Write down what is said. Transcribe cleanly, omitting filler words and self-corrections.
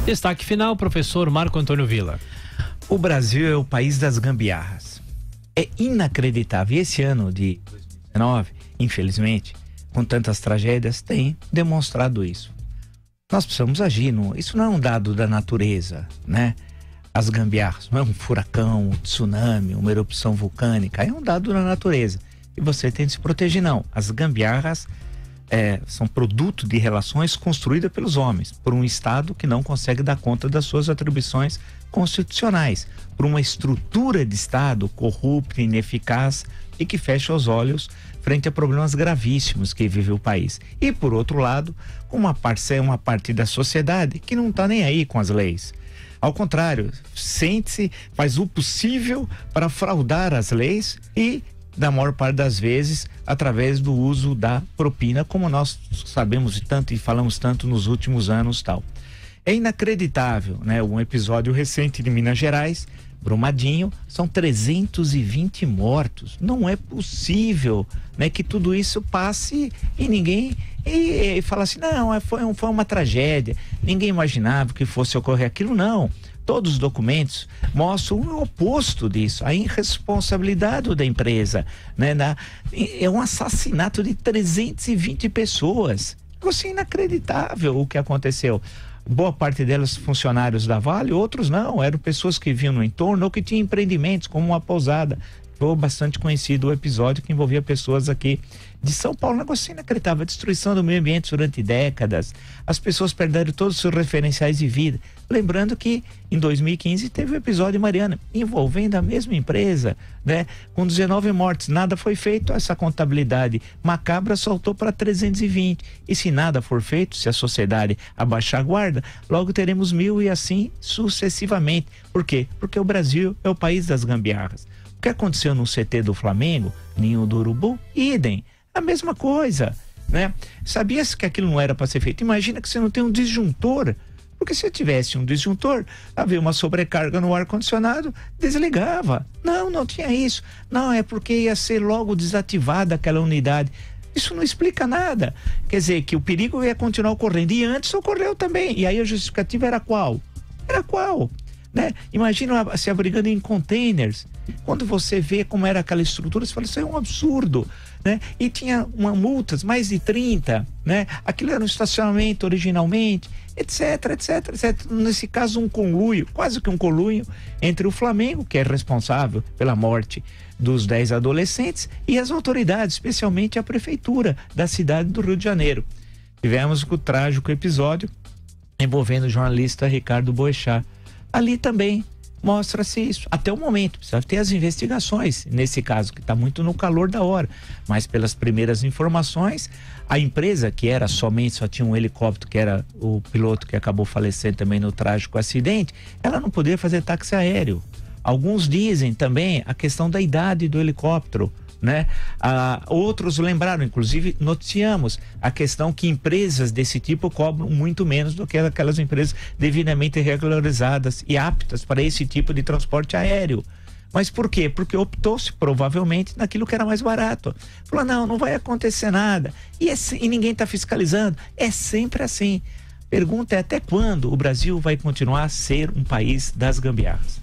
Destaque final, professor Marco Antônio Villa. O Brasil é o país das gambiarras. É inacreditável. E esse ano de 2019, infelizmente, com tantas tragédias, tem demonstrado isso. Nós precisamos agir. Isso não é um dado da natureza, né? As gambiarras, não é um furacão, um tsunami, uma erupção vulcânica. É um dado da natureza. E você tem que se proteger, não. As gambiarras são produto de relações construídas pelos homens, por um Estado que não consegue dar conta das suas atribuições constitucionais, por uma estrutura de Estado corrupta, ineficaz e que fecha os olhos frente a problemas gravíssimos que vive o país. E por outro lado, uma parte da sociedade que não está nem aí com as leis. Ao contrário, sente-se, faz o possível para fraudar as leis e, da maior parte das vezes, através do uso da propina, como nós sabemos tanto e falamos tanto nos últimos anos, tal. É inacreditável, né? Um episódio recente de Minas Gerais, Brumadinho, são 320 mortos. Não é possível, né, que tudo isso passe e ninguém e fala assim, não, foi uma tragédia, ninguém imaginava que fosse ocorrer aquilo. Não, todos os documentos mostram o oposto disso, a irresponsabilidade da empresa, né? É um assassinato de 320 pessoas. É inacreditável o que aconteceu. Boa parte delas funcionários da Vale, outros não, eram pessoas que vinham no entorno ou que tinham empreendimentos, como uma pousada. Foi bastante conhecido o episódio que envolvia pessoas aqui de São Paulo. Um negócio inacreditável, a destruição do meio ambiente durante décadas, as pessoas perderam todos os seus referenciais de vida. Lembrando que em 2015 teve o episódio de Mariana, envolvendo a mesma empresa, né? Com 19 mortes, nada foi feito, essa contabilidade macabra saltou para 320. E se nada for feito, se a sociedade abaixar a guarda, logo teremos 1000 e assim sucessivamente. Por quê? Porque o Brasil é o país das gambiarras. O que aconteceu no CT do Flamengo, Ninho do Urubu, idem, a mesma coisa, né? Sabia-se que aquilo não era para ser feito. Imagina que você não tem um disjuntor, porque se tivesse um disjuntor, havia uma sobrecarga no ar-condicionado, desligava. Não tinha isso. Não, é porque ia ser logo desativada aquela unidade. Isso não explica nada. Quer dizer, que o perigo ia continuar ocorrendo. E antes ocorreu também. E aí a justificativa era qual? Né? Imagina se abrigando em containers. Quando você vê como era aquela estrutura, você fala, isso é um absurdo, né? E tinha multas, mais de 30, né? Aquilo era um estacionamento originalmente, etc. Nesse caso, um conluio, quase que um conluio entre o Flamengo, que é responsável pela morte dos 10 adolescentes, e as autoridades, especialmente a prefeitura da cidade do Rio de Janeiro. Tivemos o trágico episódio envolvendo o jornalista Ricardo Boechat. Ali também mostra-se isso. Até o momento, precisa ter as investigações, nesse caso, que está muito no calor da hora. Mas pelas primeiras informações, a empresa, que era só tinha um helicóptero, que era o piloto que acabou falecendo também no trágico acidente, ela não podia fazer táxi aéreo. Alguns dizem também a questão da idade do helicóptero, né? Outros lembraram, inclusive noticiamos a questão que empresas desse tipo cobram muito menos do que aquelas empresas devidamente regularizadas e aptas para esse tipo de transporte aéreo. Mas por quê? Porque optou-se provavelmente naquilo que era mais barato. Falou, não vai acontecer nada. E ninguém está fiscalizando. É sempre assim. Pergunta é até quando o Brasil vai continuar a ser um país das gambiarras.